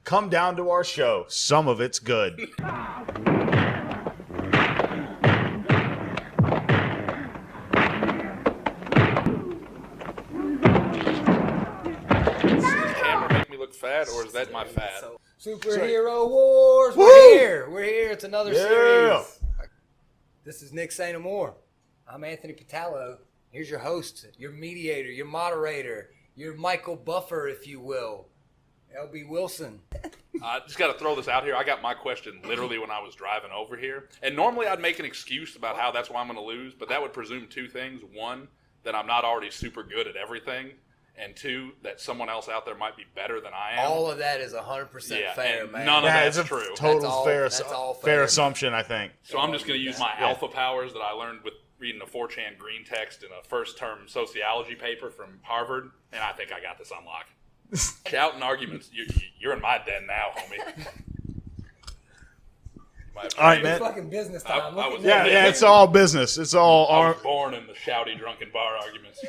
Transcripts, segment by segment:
come down to our show. Some of it's good. The camera make me look fat, or is that my fat? Superhero Wars. We're here. We're here. It's another series. This is Nick St. Amour. I'm Anthony Patallo. Here's your host, your mediator, your moderator, your Michael Buffer, if you will, LB Wilson. I just got to throw this out here. I got my question literally when I was driving over here. And normally I'd make an excuse about how that's why I'm going to lose, but that would presume two things. One, that I'm not already super good at everything. And two, that someone else out there might be better than I am. All of that is 100% fair, man. None of that's true. Total fair assumption, I think. So I'm just going to use my alpha powers that I learned with reading a 4chan green text in a first-term sociology paper from Harvard, and I think I got this on lock. Shouting arguments. You're in my den now, homie. All right, man. Fucking business time. Yeah, it's all business. It's all. I was born in the shouty, drunken bar arguments.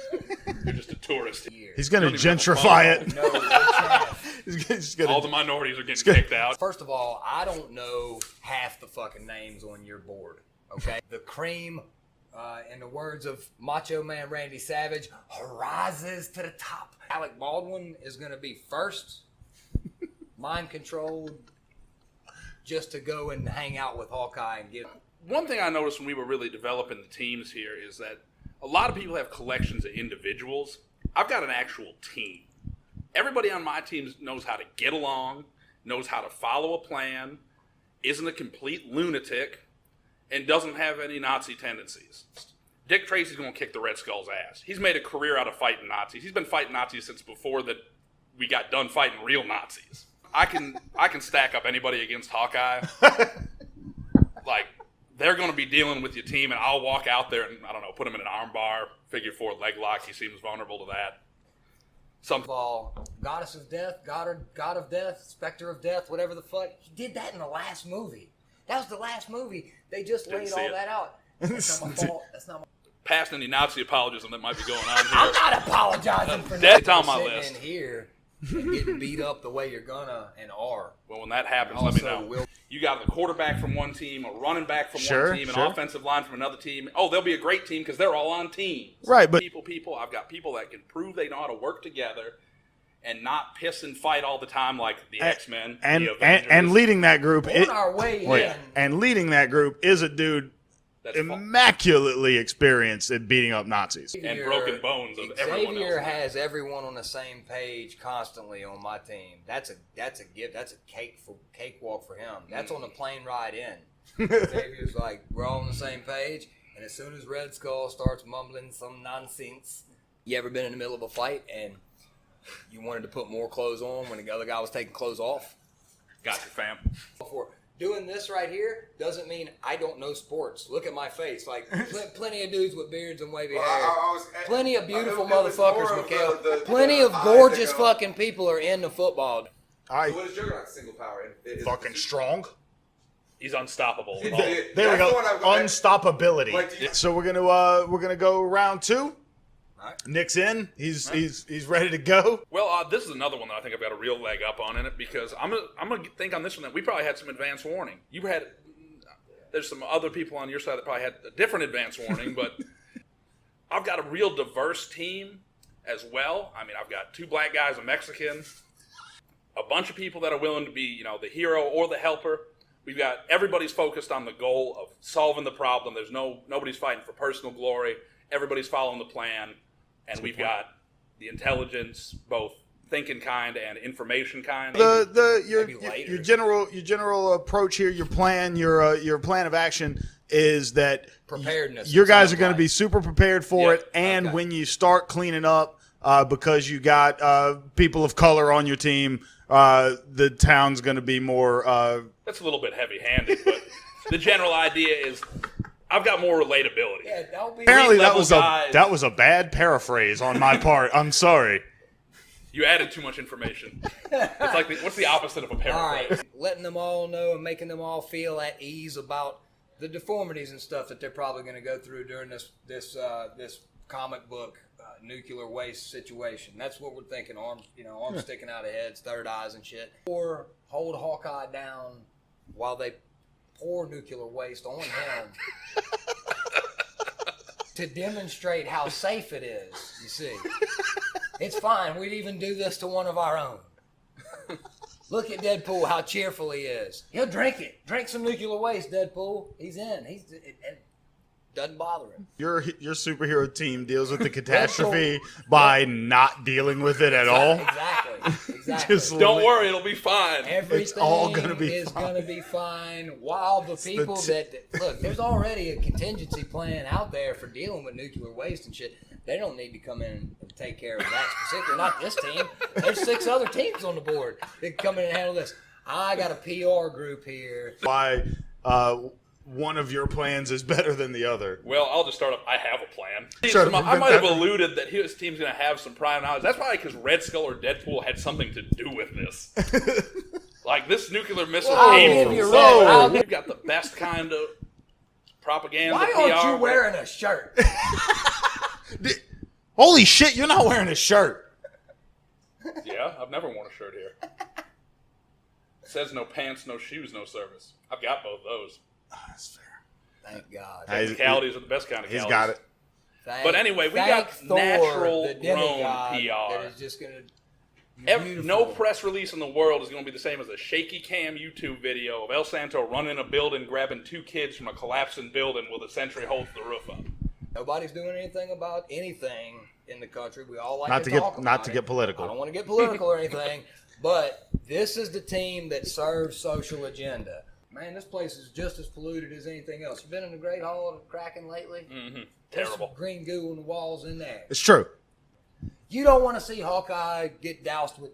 You're just a tourist. He's going to gentrify it. All the minorities are getting kicked out. First of all, I don't know half the fucking names on your board. Okay, the cream. In the words of Macho Man Randy Savage, rises to the top. Alec Baldwin is going to be first, mind controlled, just to go and hang out with Hawkeye and get. One thing I noticed when we were really developing the teams here is that a lot of people have collections of individuals. I've got an actual team. Everybody on my team knows how to get along, knows how to follow a plan, isn't a complete lunatic, and doesn't have any Nazi tendencies. Dick Tracy's going to kick the Red Skull's ass. He's made a career out of fighting Nazis. He's been fighting Nazis since before that we got done fighting real Nazis. I can stack up anybody against Hawkeye. Like, they're going to be dealing with your team, and I'll walk out there and, I don't know, put him in an arm bar, figure 4 leg lock. He seems vulnerable to that. Goddess of Death, God of Death, Spectre of Death, whatever the fuck. He did that in the last movie. That was the last movie. They just laid all that out. That's not my fault. That's not my past any Nazi apologism that might be going on here. I'm not apologizing for That's on my sitting list. in here and getting beat up the way you're gonna and are. Well, when that happens, let me know. You got a quarterback from one team, a running back from one team, an offensive line from another team. Oh, they'll be a great team because they're all on teams. Right, but people. I've got people that can prove they know how to work together and not piss and fight all the time like the X-Men and leading that group. And leading that group is a dude that's immaculately experienced at beating up Nazis and broken bones of everyone else. Xavier has everyone on the same page constantly on my team. That's a gift. That's a cakewalk for him. That's on the plane ride in. Xavier's like, we're all on the same page, and as soon as Red Skull starts mumbling some nonsense, you ever been in the middle of a fight and you wanted to put more clothes on when the other guy was taking clothes off? Got your fam. Doing this right here doesn't mean I don't know sports. Look at my face. Like, plenty of dudes with beards and wavy hair. Plenty of beautiful motherfuckers, Mikhail. Plenty of gorgeous fucking people are into football. So what is Juggernaut's single power? Fucking strong. He's unstoppable. There we go. Unstoppability. So we're gonna go round 2. Right. Nick's in. He's ready to go. Well, this is another one that I think I've got a real leg up on in it because I'm gonna think on this one that we probably had some advance warning. There's some other people on your side that probably had a different advance warning, but I've got a real diverse team as well. I mean, I've got 2 black guys, a Mexican, a bunch of people that are willing to be, the hero or the helper. We've got everybody's focused on the goal of solving the problem. There's nobody's fighting for personal glory. Everybody's following the plan. And we've got the intelligence, both thinking kind and information kind. Your general approach here, your plan of action is that preparedness. Your guys are going to be super prepared for it, and when you start cleaning up, because you got people of color on your team, the town's going to be more. That's a little bit heavy-handed, but the general idea is. I've got more relatability. Yeah, apparently that was a bad paraphrase on my part. I'm sorry. You added too much information. It's like what's the opposite of a paraphrase? All right. Letting them all know and making them all feel at ease about the deformities and stuff that they're probably going to go through during this comic book nuclear waste situation. That's what we're thinking. Arms sticking out of heads, third eyes and shit. Or hold Hawkeye down while they pour nuclear waste on him to demonstrate how safe it is, you see. It's fine. We'd even do this to one of our own. Look at Deadpool, how cheerful he is. He'll drink it. Drink some nuclear waste, Deadpool. He's in. It doesn't bother him. Your superhero team deals with the catastrophe by not dealing with it at all. Exactly. Don't worry, it'll be fine. Everything It's all gonna be is fine. going to be fine. While the people look, there's already a contingency plan out there for dealing with nuclear waste and shit. They don't need to come in and take care of that specifically. Not this team. There's 6 other teams on the board that can come in and handle this. I got a PR group here. Why one of your plans is better than the other. Well, I'll just start off. I have a plan. Sure. I might have alluded that his team's going to have some prior knowledge. That's probably because Red Skull or Deadpool had something to do with this. Like, this nuclear missile came from somewhere. We've got the best kind of propaganda. Why aren't you wearing a shirt? Holy shit, you're not wearing a shirt. Yeah, I've never worn a shirt here. It says no pants, no shoes, no service. I've got both those. That's fair. Thank God. Technicalities are the best kind of He's calories. got it. But anyway, we got natural grown PR. That is just gonna No press release in the world is going to be the same as a shaky cam YouTube video of El Santo running a building, grabbing 2 kids from a collapsing building while the sentry holds the roof up. Nobody's doing anything about anything in the country. We all like Not to to talk get about not to it. get political. I don't want to get political or anything, but this is the team that serves social agenda. Man, this place is just as polluted as anything else. You been in the Great Hall of Kraken lately? Mm-hmm. There's Terrible. some green goo on the walls in there. It's true. You don't want to see Hawkeye get doused with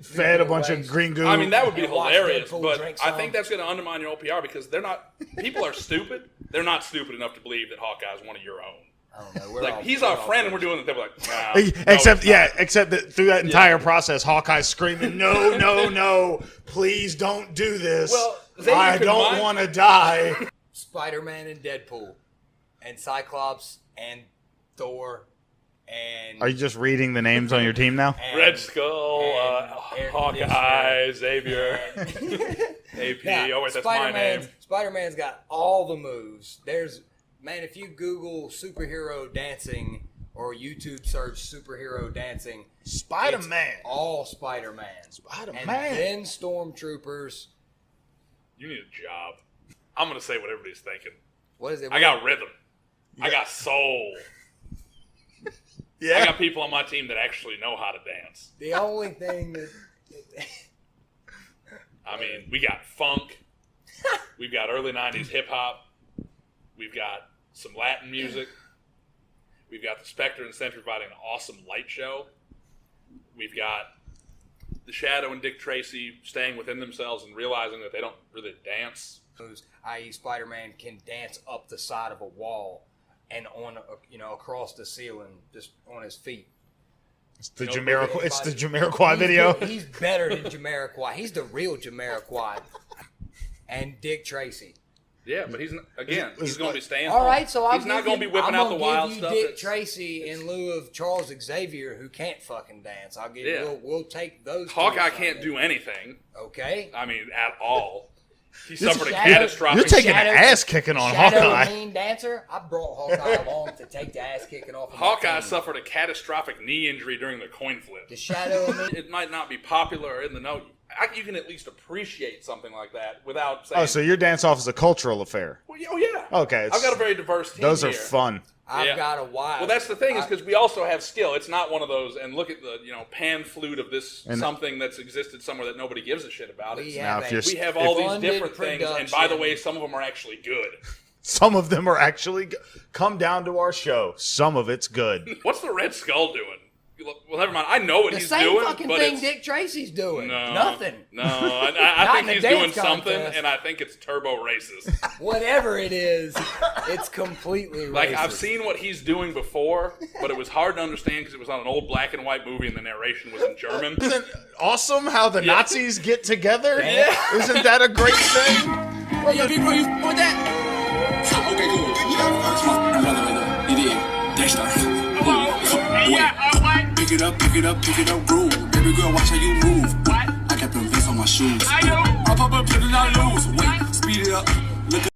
Fed a bunch of green goo. I mean, that would be And watch hilarious, Deadpool but drink I some. think that's going to undermine your OPR because they're not. People are stupid. They're not stupid enough to believe that Hawkeye is one of your own. I don't know. We're Like, all- he's we're our all friend, and we're friends. doing it. They're like, nah, no, Except, it's not. except that through that entire process, Hawkeye's screaming, "No, no, no! Please don't do this! Well, Xavier I could don't mind- want to die." Spider-Man and Deadpool, and Cyclops and Thor, and Are you just reading the names on your team now? and- Red Skull, and Air Hawkeye, Xavier, and- AP. Yeah, Oh wait, that's my name. Spider-Man's got all the moves. Man, if you Google superhero dancing or YouTube search superhero dancing, Spider-Man. it's all Spider-Man. Spider-Man. And then Stormtroopers. You need a job. I'm gonna say what everybody's thinking. What is it? I got rhythm. I got soul. Yeah. I got people on my team that actually know how to dance. The only thing that... I mean, we got funk. We've got early 90s hip hop. We've got some Latin music. We've got the Spectre and Sentry providing an awesome light show. We've got the Shadow and Dick Tracy staying within themselves and realizing that they don't really dance. i.e. Spider-Man can dance up the side of a wall and on, across the ceiling, just on his feet. It's the No, Jamiroquai. It's the he's- Jamiroquai video. He's better than Jamiroquai. He's the real Jamiroquai. And Dick Tracy. Yeah, but he's going to be staying All home. right, so he's not going to be whipping out the wild stuff. Dick that's- Tracy in lieu of Charles Xavier, who can't fucking dance. I'll give Yeah. you. We'll take those. two Hawkeye aside. can't do anything. Okay. I mean, at all. He suffered a Shadow- catastrophic. You're taking Shadow- an ass kicking on Shadow Hawkeye. Mean Dancer. I brought Hawkeye along to take the ass kicking off. Of my Hawkeye team. suffered a catastrophic knee injury during the coin flip. The Shadow Mean. It might not be popular or in the know. You can at least appreciate something like that without saying. Oh, so your dance off is a cultural affair. Well, oh yeah. Okay, I've got a very diverse team. Those are here. fun. I've Yeah. got a wild. Well, that's the thing is because we also have skill. It's not one of those. And look at the pan flute of this And- something that's existed somewhere that nobody gives a shit about. we It's, Now, have, if a, you're- we have all these funded different things, and by the production. way, some of them are actually good. Some of them are actually come down to our show. Some of it's good. What's the Red Skull doing? Well, never mind. I know what the he's same doing, fucking but thing it's Dick Tracy's doing. no, Nothing. No, I Not think in a he's doing dance something, contest. and I think it's turbo racist. Whatever it is, it's completely Like racist. I've seen what he's doing before, but it was hard to understand because it was on an old black and white movie, and the narration was in German. Isn't it awesome how the Yeah. Nazis get together? Yeah. Isn't that a great thing? Hey, yo, big bro, you with that? Okay, cool. You got first. Rather, you did. Next time. Pick it up, groove. Baby girl, watch how you move. I got them Vince on my shoes.